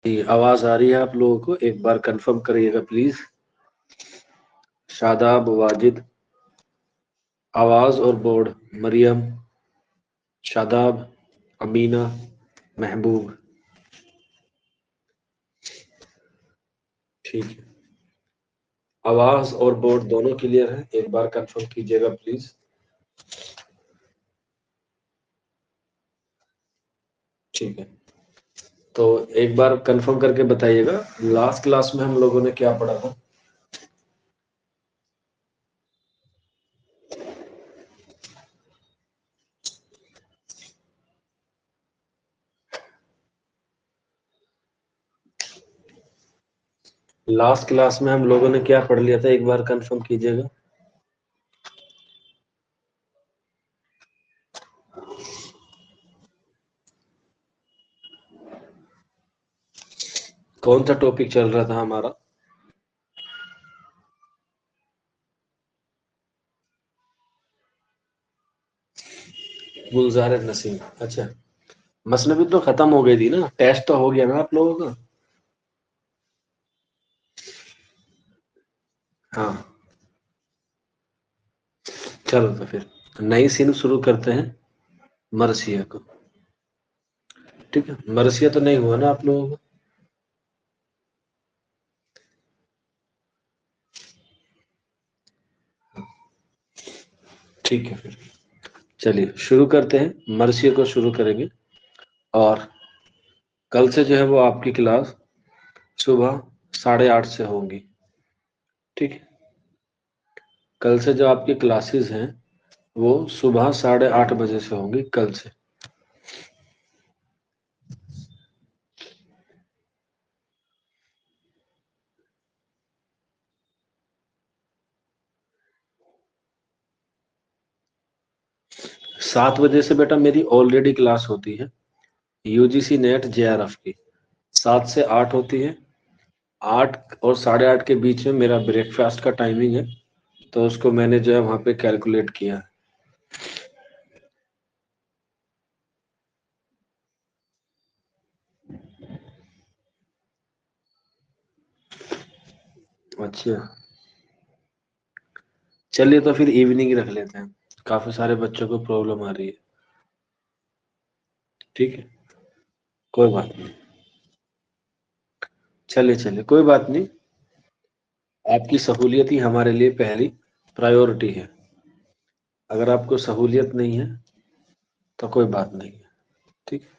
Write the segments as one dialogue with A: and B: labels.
A: جی آواز آ رہی ہے آپ لوگوں کو؟ ایک بار کنفرم کریے گا پلیز۔ شاداب، واجد، آواز اور بورڈ، مریم، شاداب، امینہ، محبوب۔ ٹھیک ہے، آواز اور بورڈ دونوں کلیئر ہیں؟ ایک بار کنفرم کیجیے گا پلیز۔ ٹھیک ہے، تو ایک بار کنفرم کر کے بتائیے گا لاسٹ کلاس میں ہم لوگوں نے کیا پڑھا تھا؟ لاسٹ کلاس میں ہم لوگوں نے کیا پڑھ لیا تھا؟ ایک بار کنفرم کیجیے گا۔ کون سا ٹاپک چل رہا تھا ہمارا؟ گلزار نسیم۔ اچھا، مثنوی تو ختم ہو گئی تھی نا، ٹیسٹ تو ہو گیا نا آپ لوگوں کا؟ ہاں چلو تو پھر نئی صنف شروع کرتے ہیں، مرثیہ کو۔ ٹھیک ہے، مرثیہ تو نہیں ہوا نا آپ لوگوں کو؟ ٹھیک ہے، پھر چلیے شروع کرتے ہیں، مرثیہ کو شروع کریں گے۔ اور کل سے جو ہے وہ آپ کی کلاس صبح 8:30 سے ہوں گی۔ ٹھیک ہے، کل سے جو آپ کی کلاسز ہیں وہ صبح 8:30 بجے سے ہوں گی کل سے۔ 7 بجے سے بیٹا میری آلریڈی کلاس ہوتی ہے U G C NET J R F کی، 7 سے 8 ہوتی ہے۔ 8 اور 8:30 کے بیچ میں میرا بریک فاسٹ کا ٹائمنگ ہے، تو اس کو میں نے جو ہے وہاں پہ کیلکولیٹ کیا ہے۔ اچھا چلیے تو پھر ایوننگ ہی رکھ لیتے ہیں، کافی سارے بچوں کو پرابلم آ رہی ہے۔ ٹھیک ہے، کوئی بات نہیں، چلیے کوئی بات نہیں، آپ کی سہولیت ہی ہمارے لیے پہلی پرائیورٹی ہے۔ اگر آپ کو سہولیت نہیں ہے تو کوئی بات نہیں ہے۔ ٹھیک ہے،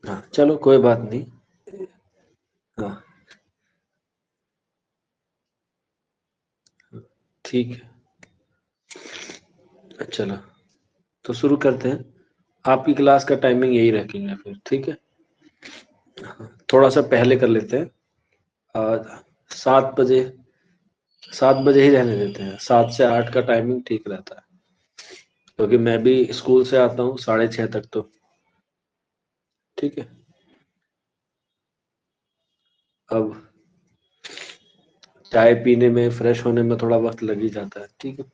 A: ہاں چلو کوئی بات نہیں۔ ہاں ٹھیک ہے، چلو تو شروع کرتے ہیں۔ آپ کی کلاس کا ٹائمنگ یہی رکھیں گے پھر، ٹھیک ہے؟ تھوڑا سا پہلے کر لیتے ہیں، 7 بجے، 7 بجے ہی رہنے دیتے ہیں، 7 سے 8 کا ٹائمنگ ٹھیک رہتا ہے، کیونکہ میں بھی اسکول سے آتا ہوں 6:30 تک تو۔ ٹھیک ہے، اب چائے پینے میں، فریش ہونے میں تھوڑا وقت لگ ہی جاتا ہے۔ ٹھیک ہے،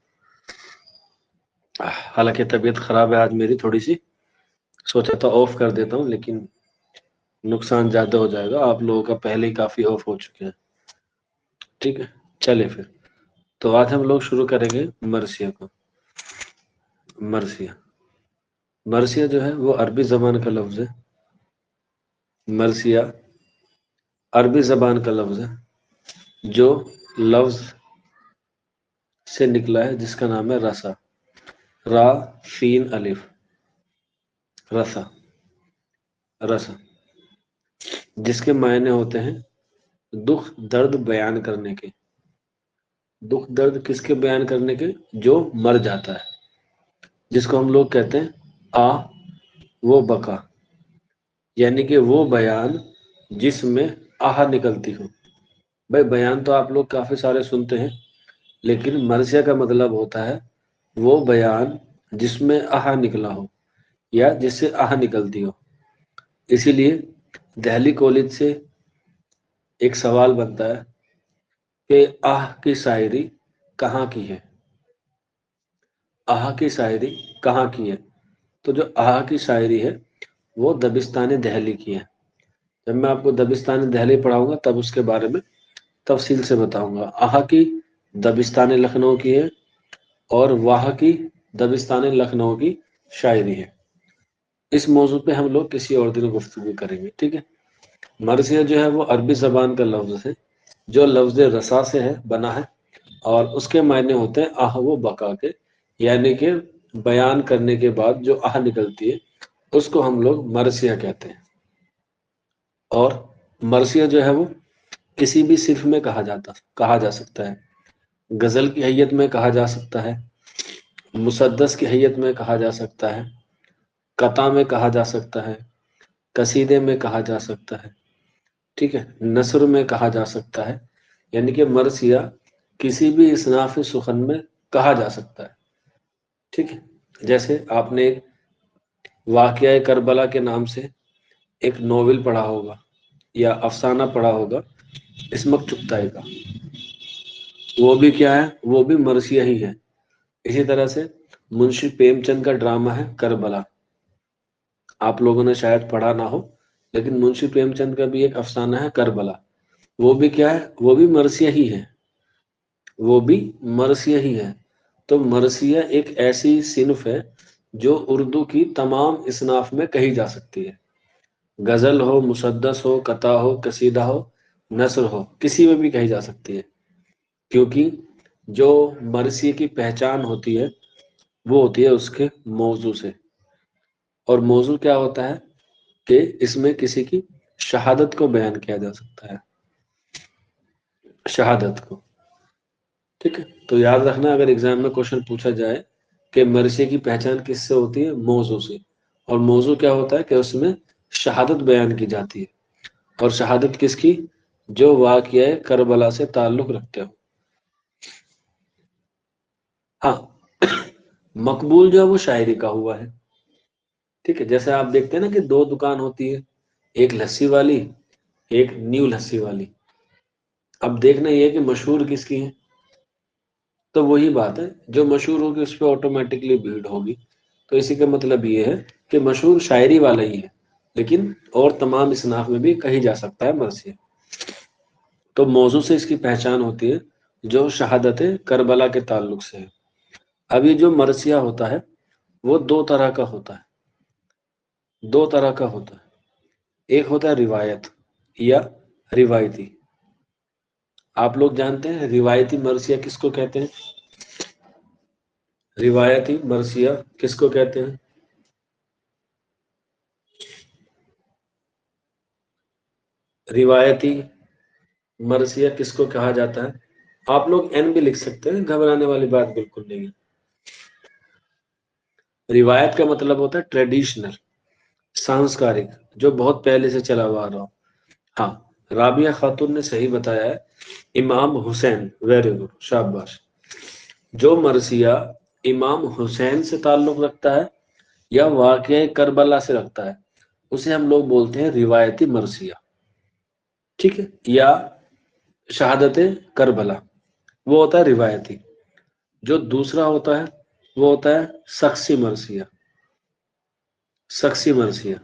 A: حالانکہ طبیعت خراب ہے آج میری تھوڑی سی، سوچا تھا آف کر دیتا ہوں لیکن نقصان زیادہ ہو جائے گا، آپ لوگوں کا پہلے ہی کافی آف ہو چکے ہیں۔ ٹھیک ہے، چلے پھر، تو آج ہم لوگ شروع کریں گے مرثیہ کو۔ مرثیہ، مرثیہ جو ہے وہ عربی زبان کا لفظ ہے۔ مرثیہ عربی زبان کا لفظ ہے جو لفظ سے نکلا ہے، جس کا نام ہے رسا، را سین الف، رسا، رسا، جس کے معنی ہوتے ہیں دکھ درد بیان کرنے کے۔ دکھ درد کس کے بیان کرنے کے؟ جو مر جاتا ہے، جس کو ہم لوگ کہتے ہیں آ وہ بکا، یعنی کہ وہ بیان جس میں آہ نکلتی ہو۔ بھائی بیان تو آپ لوگ کافی سارے سنتے ہیں، لیکن مرثیہ کا مطلب ہوتا ہے وہ بیان جس میں آہ نکلا ہو یا جس سے آہ نکلتی ہو۔ اسی لیے دہلی کالج سے ایک سوال بنتا ہے کہ آہ کی شاعری کہاں کی ہے؟ آہ کی شاعری کہاں کی ہے؟ تو جو آہ کی شاعری ہے وہ دبستان دہلی کی ہے، جب میں آپ کو دبستان دہلی پڑھاؤں گا تب اس کے بارے میں تفصیل سے بتاؤں گا. آہا کی دبستان لکھنؤ کی ہے اور واہ کی دبستان لکھنؤ کی شاعری ہے. اس موضوع پہ ہم لوگ کسی اور دن گفتگو کریں گے. ٹھیک ہے. مرثیہ جو ہے وہ عربی زبان کا لفظ ہے جو لفظ رسا سے ہے بنا ہے اور اس کے معنی ہوتے ہیں آہ و بقا کے، یعنی کہ بیان کرنے کے بعد جو آہ نکلتی ہے اس کو ہم لوگ مرثیہ کہتے ہیں. اور مرثیہ جو ہے وہ کسی بھی صنف میں کہا جا سکتا ہے. غزل کی حیت میں کہا جا سکتا ہے، مسدس کی حیت میں کہا جا سکتا ہے، قطع میں کہا جا سکتا ہے، قصیدے میں کہا جا سکتا ہے. ٹھیک ہے. نثر میں کہا جا سکتا ہے. یعنی کہ مرثیہ کسی بھی اصناف سخن میں کہا جا سکتا ہے. ٹھیک ہے. جیسے آپ نے واقعہ کربلا کے نام سے ایک ناول پڑھا ہوگا یا افسانہ پڑھا ہوگا اسمک چغتائی کا، وہ بھی کیا ہے؟ وہ بھی مرثیہ ہی ہے. اسی طرح سے منشی پریم چند کا ڈرامہ ہے کربلا، آپ لوگوں نے شاید پڑھا نہ ہو، لیکن منشی پریم چند کا بھی ایک افسانہ ہے کربلا. وہ بھی کیا ہے؟ وہ بھی مرثیہ ہی ہے. وہ بھی مرثیہ ہی ہے. تو مرثیہ ایک ایسی صنف ہے جو اردو کی تمام اصناف میں کہی جا سکتی ہے. غزل ہو، مسدس ہو، قطع ہو، قصیدہ ہو، نثر ہو، کسی میں بھی کہی جا سکتی ہے. کیونکہ جو مرثیے کی پہچان ہوتی ہے وہ ہوتی ہے اس کے موضوع سے. اور موضوع کیا ہوتا ہے کہ اس میں کسی کی شہادت کو بیان کیا جا سکتا ہے. شہادت کو. ٹھیک ہے. تو یاد رکھنا اگر ایگزام میں کوشچن پوچھا جائے کہ مرثیے کی پہچان کس سے ہوتی ہے؟ موضوع سے. اور موضوع کیا ہوتا ہے کہ اس میں شہادت بیان کی جاتی ہے. اور شہادت کس کی؟ جو واقعہ کربلا سے تعلق رکھتے ہو. ہاں، مقبول جو ہے وہ شاعری کا ہوا ہے. ٹھیک ہے. جیسے آپ دیکھتے ہیں نا کہ دو دکان ہوتی ہے، ایک لسی والی، ایک نیو لسی والی. اب دیکھنا یہ ہے کہ مشہور کس کی ہے. تو وہی بات ہے، جو مشہور ہوگی اس پہ آٹومیٹکلی بھیڑ ہوگی. تو اسی کا مطلب یہ ہے کہ مشہور شاعری والا ہی ہے، لیکن اور تمام اصناف میں بھی کہی جا سکتا ہے مرثیہ. تو موضوع سے اس کی پہچان ہوتی ہے جو شہادت کربلا کے تعلق سے ہے. اب یہ جو مرثیہ ہوتا ہے وہ دو طرح کا ہوتا ہے. دو طرح کا ہوتا ہے. ایک ہوتا ہے روایت یا روایتی. آپ لوگ جانتے ہیں روایتی مرثیہ کس کو کہتے ہیں؟ روایتی مرثیہ کس کو کہتے ہیں؟ روایتی مرثیہ کس کو کہا جاتا ہے؟ آپ لوگ این بھی لکھ سکتے ہیں، گھبرانے والی بات بالکل نہیں ہے. روایت کا مطلب ہوتا ہے ٹریڈیشنل، سانسکارک، جو بہت پہلے سے چلا ہوا رہا ہو. ہاں، رابعہ خاتون نے صحیح بتایا ہے. امام حسین، ویری گڈ، شاباش. جو مرثیہ امام حسین سے تعلق رکھتا ہے یا واقعہ کربلا سے رکھتا ہے اسے ہم لوگ بولتے ہیں روایتی مرثیہ. ٹھیک ہے. یا شہادت کربلا وہ ہوتا ہے روایتی. جو دوسرا ہوتا ہے وہ ہوتا ہے شخصی مرثیہ. شخصی مرثیہ.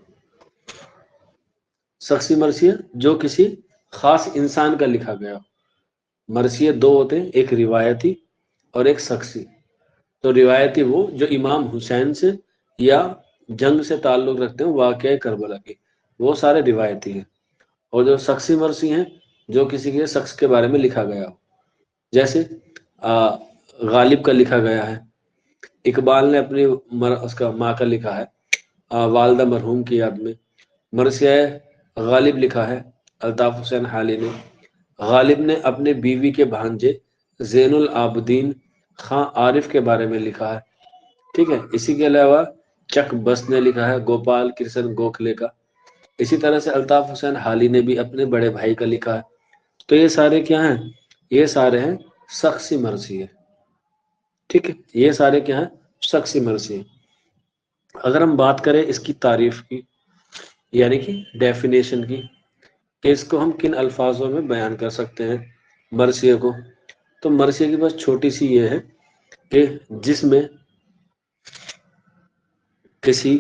A: شخصی مرثیہ جو کسی خاص انسان کا لکھا گیا. مرثیے دو ہوتے ہیں، ایک روایتی اور ایک شخصی. تو روایتی وہ جو امام حسین سے یا جنگ سے تعلق رکھتے ہیں واقعہ کربلا کی، وہ سارے روایتی ہیں. اور جو شخصی مرثی ہیں جو کسی کے شخص کے بارے میں لکھا گیا ہو. جیسے غالب کا لکھا گیا ہے، اقبال نے اپنی اس کا ماں کا لکھا ہے والدہ مرحوم کی یاد میں. مرثیہ غالب لکھا ہے الطاف حسین حالی نے. غالب نے اپنے بیوی کے بھانجے زین العابدین خاں عارف کے بارے میں لکھا ہے. ٹھیک ہے. اسی کے علاوہ چک بس نے لکھا ہے گوپال کرشن گوکھلے کا. اسی طرح سے الطاف حسین حالی نے بھی اپنے بڑے بھائی کا لکھا ہے. تو یہ سارے کیا ہیں؟ یہ سارے ہیں شخصی مرثیے. ٹھیک ہے. یہ سارے کیا ہیں؟ شخصی مرثیے. اگر ہم بات کریں اس کی تعریف کی، یعنی کہ ڈیفینیشن کی، کہ اس کو ہم کن الفاظوں میں بیان کر سکتے ہیں مرثیے کو، تو مرثیے کی بس چھوٹی سی یہ ہے کہ جس میں کسی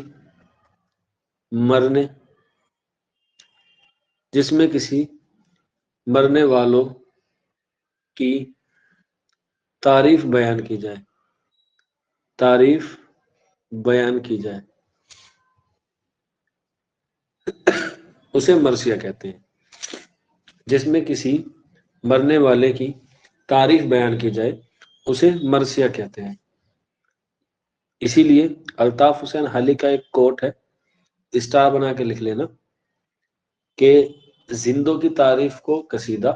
A: مرنے جس میں کسی مرنے والوں کی تعریف بیان کی جائے، تعریف بیان کی جائے، اسے مرثیہ کہتے ہیں۔ جس میں کسی مرنے والے کی تعریف بیان کی جائے اسے مرثیہ کہتے ہیں۔ اسی لیے الطاف حسین حلی کا ایک کوٹ ہے، اسٹار بنا کے لکھ لینا، کہ زندوں کی تعریف کو قصیدہ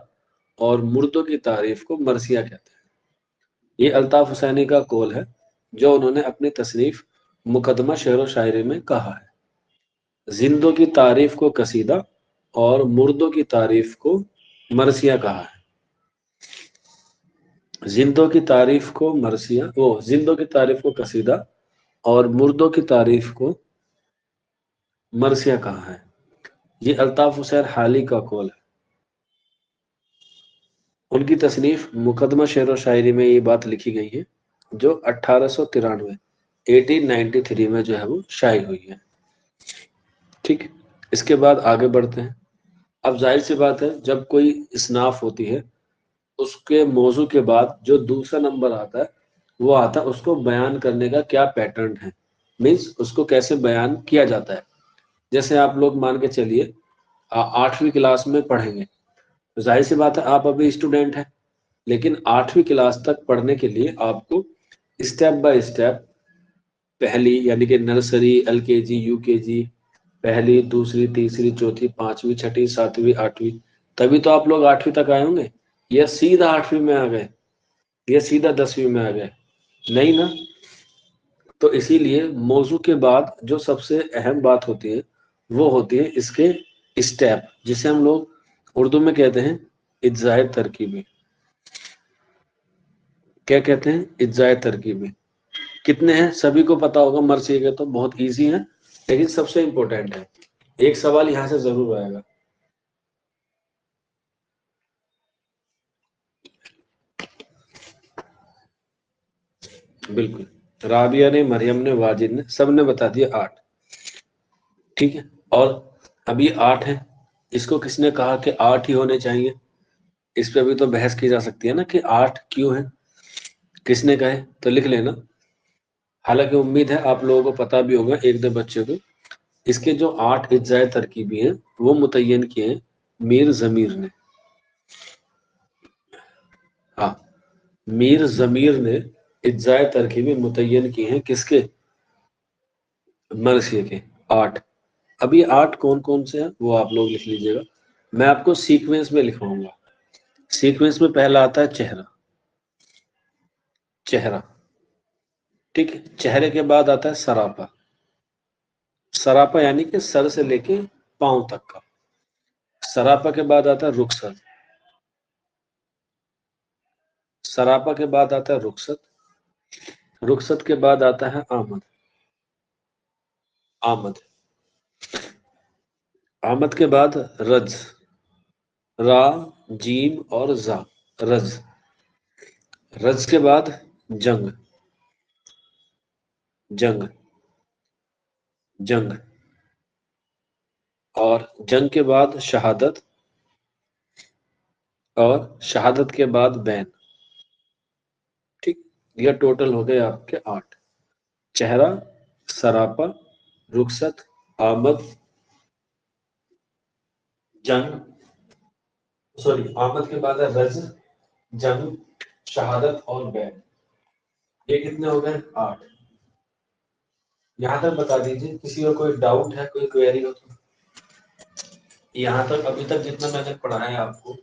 A: اور مردوں کی تعریف کو مرثیہ کہتے ہیں۔ یہ الطاف حسینی کا قول ہے جو انہوں نے اپنی تصنیف مقدمہ شعر و شاعری میں کہا ہے۔ زندوں کی تعریف کو قصیدہ اور مردوں کی تعریف کو مرثیہ کہا ہے۔ زندوں کی تعریف کو مرثیہ، زندوں کی تعریف کو قصیدہ اور مردوں کی تعریف کو مرثیہ کہا ہے۔ یہ الطاف حسین حالی کا قول ہے۔ ان کی تصنیف مقدمہ شعر و شاعری میں یہ بات لکھی گئی ہے جو 1893 1893 میں جو ہے وہ شائع ہوئی ہے۔ ٹھیک، اس کے بعد آگے بڑھتے ہیں۔ اب ظاہر سی بات ہے جب کوئی اصناف ہوتی ہے اس کے موضوع کے بعد جو دوسرا نمبر آتا ہے وہ آتا ہے اس کو بیان کرنے کا کیا پیٹرن ہے، مینس اس کو کیسے بیان کیا جاتا ہے۔ جیسے آپ لوگ مان کے چلیے 8ویں کلاس میں پڑھیں گے، ظاہر سی بات ہے آپ ابھی اسٹوڈنٹ ہیں، لیکن 8ویں کلاس تک پڑھنے کے لیے آپ کو اسٹیپ بائی اسٹیپ پہلی یعنی کہ نرسری، ایل کے جی، یو کے جی، پہلی، دوسری، تیسری، چوتھی، 5ویں، 6ویں، 7ویں، 8ویں، تبھی تو آپ لوگ 8ویں تک آئے ہوں گے، یا سیدھا 8ویں میں آ گئے، یا سیدھا 10ویں میں آ گئے؟ نہیں نا۔ تو اسی لیے موضوع کے بعد جو سب سے اہم بات ہوتی ہے وہ ہوتی ہے اس کے اسٹیپ، جسے ہم لوگ اردو میں کہتے ہیں اجزائے ترکیبی۔ کیا کہتے ہیں؟ اجزائے ترکیبی۔ کتنے ہیں سبھی کو پتا ہوگا، مرثیہ کے تو بہت ایزی ہیں، لیکن سب سے امپورٹنٹ ہے۔ ایک سوال یہاں سے ضرور آئے گا۔ بالکل، رابعہ نے، مریم نے، واجد نے، سب نے بتا دیا 8۔ ٹھیک ہے، اور ابھی 8 ہے، اس کو کس نے کہا کہ 8 ہی ہونے چاہیے؟ اس پہ بھی تو بحث کی جا سکتی ہے نا کہ 8 کیوں ہے، کس نے کہے؟ تو لکھ لینا۔ حالانکہ امید ہے آپ لوگوں کو پتا بھی ہوگا، ایک دو بچے کو، اس کے جو 8 اجزائے ترکیبی ہیں وہ متعین کیے ہیں میر ضمیر نے۔ ہاں، میر ضمیر نے اجزائے ترکیبی متعین کی ہیں، کس کے؟ مرثیہ کے 8۔ اب یہ 8 کون کون سے ہیں وہ آپ لوگ لکھ لیجئے گا، میں آپ کو سیکوینس میں لکھواؤں گا۔ سیکوینس میں پہلا آتا ہے چہرہ، چہرہ، ٹھیک ہے۔ چہرے کے بعد آتا ہے سراپا، سراپا یعنی کہ سر سے لے کے پاؤں تک کا۔ سراپا کے بعد آتا ہے رخصت، سراپا کے بعد آتا ہے رخصت، رخصت کے بعد آتا ہے آمد، آمد، آمد کے بعد رج، را، جیم اور زا، رز، رز کے بعد جنگ، جنگ، جنگ، اور جنگ کے بعد شہادت، اور شہادت کے بعد بین۔ ٹھیک، یہ ٹوٹل ہو گئے آپ کے 8: چہرہ، سراپا، رخصت، آمد، جنگ، سوری آمد کے بعد ہے رز، جنگ، شہادت اور بین۔ یہ کتنے ہو گئے؟ 8۔ یہاں تک بتا دیجیے کسی کو کوئی ڈاؤٹ ہے، کوئی کوئری ہو تو؟ یہاں تک ابھی تک جتنا میں نے پڑھا ہے آپ کو،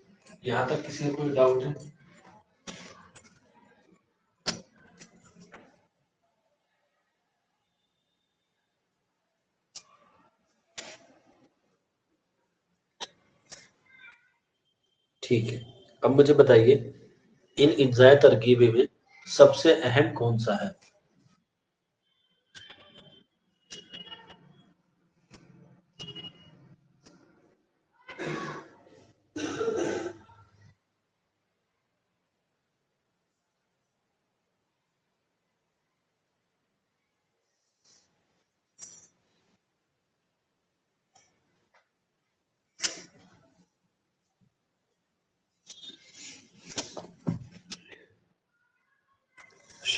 A: یہاں تک کسی کو کوئی ڈاؤٹ ہے؟ ٹھیک ہے، اب مجھے بتائیے ان اجزائے ترکیبی میں سب سے اہم کون سا ہے؟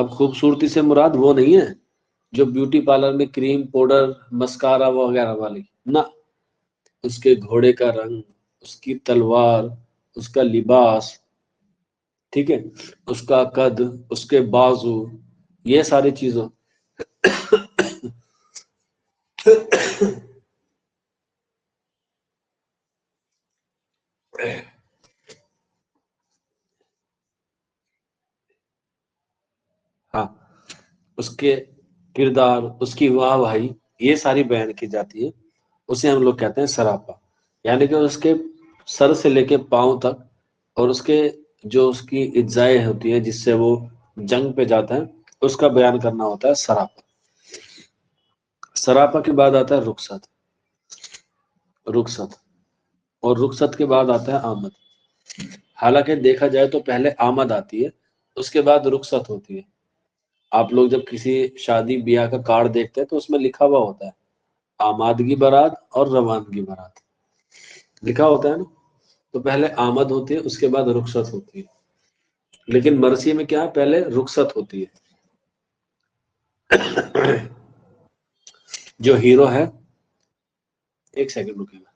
A: اب خوبصورتی سے مراد وہ نہیں ہے جو بیوٹی پارلر میں کریم پاؤڈر مسکارا وغیرہ والی، نہ، اس کے گھوڑے کا رنگ، اس کی تلوار، اس کا لباس، ٹھیک ہے، اس کا قد، اس کے بازو، یہ ساری چیزوں ہاں، اس کے کردار، اس کی واہ واہی، یہ ساری بیان کی جاتی ہے، اسے ہم لوگ کہتے ہیں سراپا، یعنی کہ اس کے سر سے لے کے پاؤں تک، اور اس کے جو اس کی اجزائیں ہوتی ہیں جس سے وہ جنگ پہ جاتا ہے، اس کا بیان کرنا ہوتا ہے سراپا۔ سراپا کے بعد آتا ہے رخصت، رخصت، اور رخصت کے بعد آتا ہے آمد۔ حالانکہ دیکھا جائے تو پہلے آمد آتی ہے، اس کے بعد رخصت ہوتی ہے۔ آپ لوگ جب کسی شادی بیاہ کا کارڈ دیکھتے ہیں تو اس میں لکھا ہوا ہوتا ہے آمادگی بارات اور روانگی بارات، لکھا ہوتا ہے نا؟ تو پہلے آمد ہوتی ہے، اس کے بعد رخصت ہوتی ہے، لیکن مرثی میں کیا ہے، پہلے رخصت ہوتی ہے۔ جو ہیرو ہے، ایک سیکنڈ رکے گا۔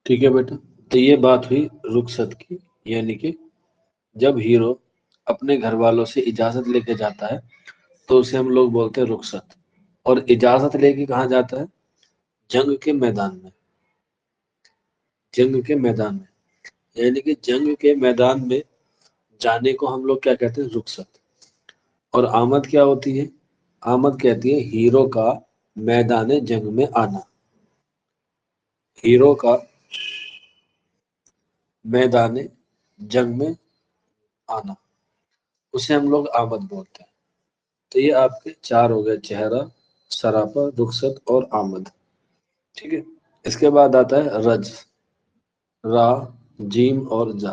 A: ٹھیک ہے بیٹا، تو یہ بات ہوئی رخصت کی، یعنی کہ جب ہیرو اپنے گھر والوں سے اجازت لے کے جاتا ہے تو اسے ہم لوگ بولتے ہیں رخصت۔ اور اجازت لے کے کہاں جاتا ہے؟ جنگ کے میدان میں، جنگ کے میدان میں، یعنی کہ جنگ کے میدان میں جانے کو ہم لوگ کیا کہتے ہیں؟ رخصت۔ اور آمد کیا ہوتی ہے؟ آمد کہتی ہے ہیرو کا میدان جنگ میں آنا، ہیرو کا میدان جنگ میں آنا، اسے ہم لوگ آمد بولتے ہیں۔ تو یہ آپ کے چار ہو گئے، چہرہ، سراپا، رخصت اور آمد، ٹھیک ہے۔ اس کے بعد آتا ہے رج، را، جیم اور جا۔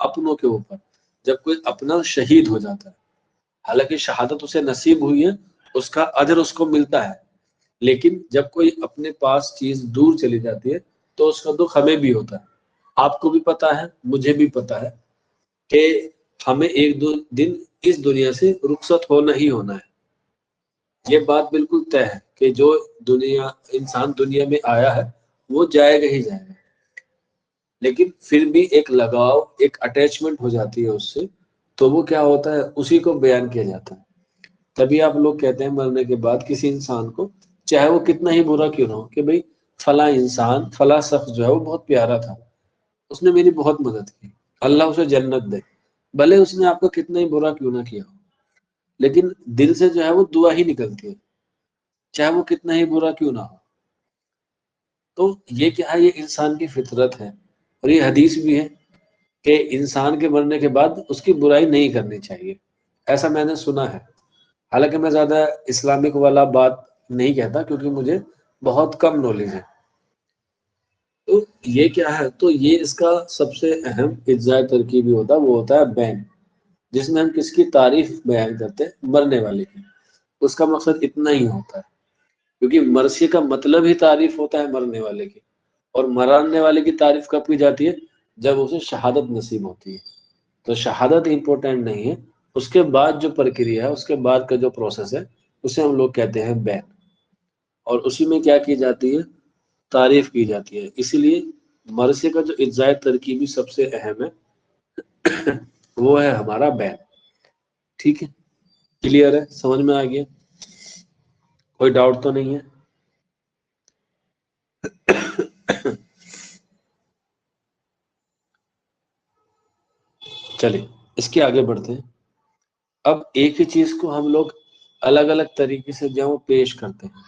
A: اپنوں کے اوپر جب کوئی اپنا شہید ہو جاتا ہے، حالانکہ شہادت اسے نصیب ہوئی ہے، اس کا اجر اس کو ملتا ہے، لیکن جب کوئی اپنے پاس چیز دور چلی جاتی ہے تو اس کا دکھ ہمیں بھی ہوتا ہے. آپ کو بھی پتا ہے، مجھے بھی پتا ہے کہ ہمیں ایک دو دن اس دنیا سے رخصت ہونا ہی ہونا ہے. یہ بات بالکل طے ہے کہ جو انسان دنیا میں آیا ہے وہ جائے گا ہی جائے گا، لیکن پھر بھی ایک لگاؤ، ایک اٹیچمنٹ ہو جاتی ہے اس سے، تو وہ کیا ہوتا ہے اسی کو بیان کیا جاتا ہے. تبھی آپ لوگ کہتے ہیں مرنے کے بعد کسی انسان کو، چاہے وہ کتنا ہی برا کیوں نہ ہو، کہ بھئی فلاں انسان، فلاں شخص جو ہے وہ بہت پیارا تھا، اس نے میری بہت مدد کی، اللہ اسے جنت دے، بھلے اس نے آپ کو کتنا ہی برا کیوں نہ کیا ہو، لیکن دل سے جو ہے وہ دعا ہی نکلتی ہے، چاہے وہ کتنا ہی برا کیوں نہ ہو. تو یہ کیا ہے، یہ انسان کی فطرت ہے، اور یہ حدیث بھی ہے کہ انسان کے مرنے کے بعد اس کی برائی نہیں کرنی چاہیے، ایسا میں نے سنا ہے. حالانکہ میں زیادہ اسلامک والا بات نہیں کہتا کیونکہ مجھے بہت کم نالج ہے. تو یہ کیا ہے، تو یہ اس کا سب سے اہم اجزاء ترکیبی ہوتا ہے، وہ ہوتا ہے بین، جس میں ہم کس کی تعریف بیان کرتے ہیں، مرنے والے کی. اس کا مقصد اتنا ہی ہوتا ہے، کیونکہ مرثیے کا مطلب ہی تعریف ہوتا ہے مرنے والے کی، اور مرنے والے کی تعریف کب کی جاتی ہے، جب اسے شہادت نصیب ہوتی ہے. تو شہادت امپورٹنٹ نہیں ہے، اس کے بعد جو پرکریا ہے، اس کے بعد کا جو پروسیس ہے، اسے ہم لوگ کہتے ہیں بین، اور اسی میں کیا کی جاتی ہے، تعریف کی جاتی ہے. اسی لیے مرثیے کا جو اجزاء ترکیبی سب سے اہم ہے وہ ہے ہمارا بین. ٹھیک ہے، کلیئر ہے، سمجھ میں آ گیا، کوئی ڈاؤٹ تو نہیں ہے؟ چلیے اس کے آگے بڑھتے ہیں. اب ایک ہی چیز کو ہم لوگ الگ الگ طریقے سے جو پیش کرتے ہیں،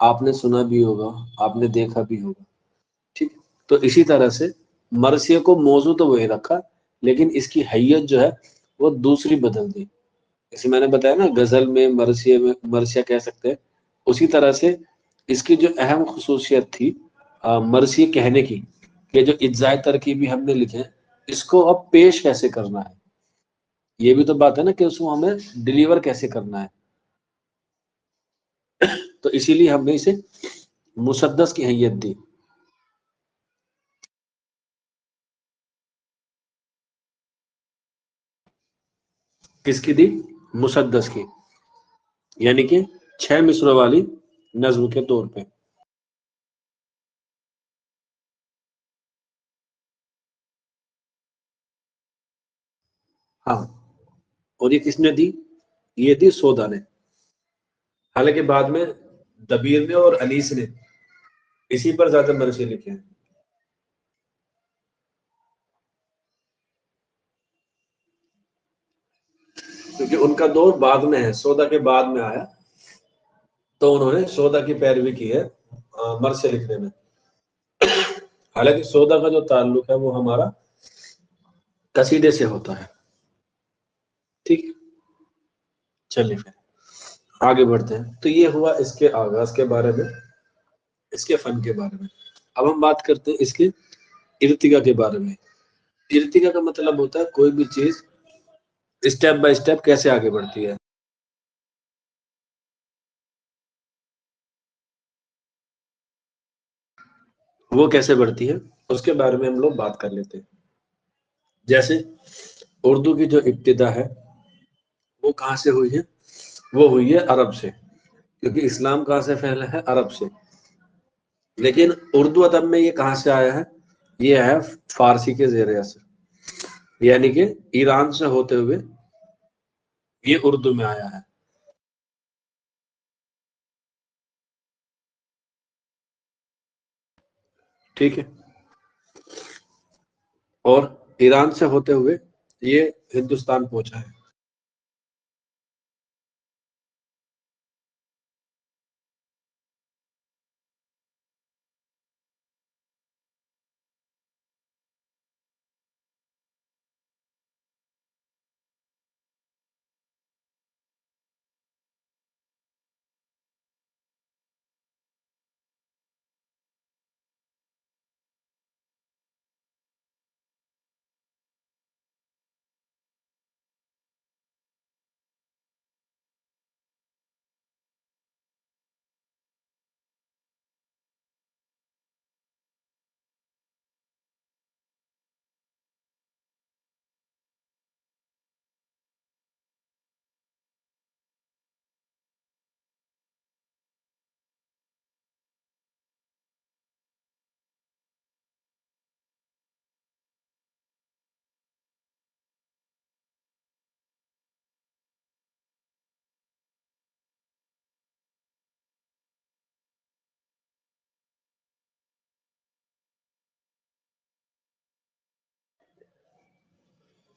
A: آپ نے سنا بھی ہوگا، آپ نے دیکھا بھی ہوگا. ٹھیک، تو اسی طرح سے مرثیے کو موضوع تو وہی رکھا، لیکن اس کی حیت جو ہے وہ دوسری بدل دی. جیسے میں نے بتایا نا، غزل میں مرثیہ کہہ سکتے ہیں، اسی طرح سے اس کی جو اہم خصوصیت تھی مرثیے کہنے کی، کہ جو اجزاء ترکیبی ہم نے لکھے ہیں، اس کو اب پیش کیسے کرنا ہے، یہ بھی تو بات ہے نا، کہ اس کو ہمیں ڈلیور کیسے کرنا ہے. تو اسی لیے ہم نے اسے مسدس کی حیت دی. کس کی دی؟ مسدس کی، یعنی کہ 6 مصروں والی نظم کے طور پہ. ہاں، اور یہ کس نے دی؟ یہ دی سودا نے. حالانکہ بعد میں دبیر نے اور انیس نے اسی پر زیادہ مرثی لکھے ہیں. کیونکہ ان کا دور بعد میں ہے، سودا کے بعد میں آیا، تو انہوں نے سودا کی پیروی کی ہے مرثی لکھنے میں. حالانکہ سودا کا جو تعلق ہے وہ ہمارا قصیدے سے ہوتا ہے. ٹھیک، چلیے پھر آگے بڑھتے ہیں. تو یہ ہوا اس کے آغاز کے بارے میں، اس کے فن کے بارے میں. اب ہم بات کرتے ہیں اس کے ارتقا کے بارے میں. ارتقا کا مطلب ہوتا ہے کوئی بھی چیز اسٹیپ بائی اسٹیپ کیسے آگے بڑھتی ہے. وہ کیسے بڑھتی ہے اس کے بارے میں ہم لوگ بات کر لیتے ہیں. جیسے اردو کی جو ابتدا ہے وہ کہاں سے ہوئی ہے؟ وہ ہوئی ہے عرب سے، کیونکہ اسلام کہاں سے پھیلا ہے؟ عرب سے. لیکن اردو ادب میں یہ کہاں سے آیا ہے؟ یہ ہے فارسی کے زیر اثر، یعنی کہ ایران سے ہوتے ہوئے یہ اردو میں آیا ہے. ٹھیک ہے، اور ایران سے ہوتے ہوئے یہ ہندوستان پہنچا ہے.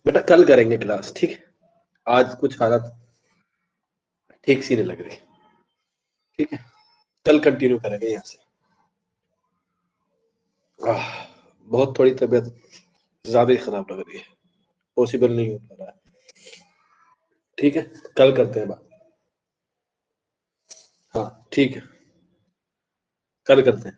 A: بیٹا کل کریں گے کلاس، ٹھیک ہے؟ آج کچھ حالت ٹھیک سی نہیں لگ رہی، ٹھیک ہے؟ کل کنٹینیو کریں گے یہاں سے۔ بہت تھوڑی طبیعت زیادہ ہی خراب لگ رہی ہے، پاسبل نہیں ہو پا رہا ہے، ٹھیک ہے؟ کل کرتے ہیں بات، ہاں ٹھیک ہے، کل کرتے ہیں۔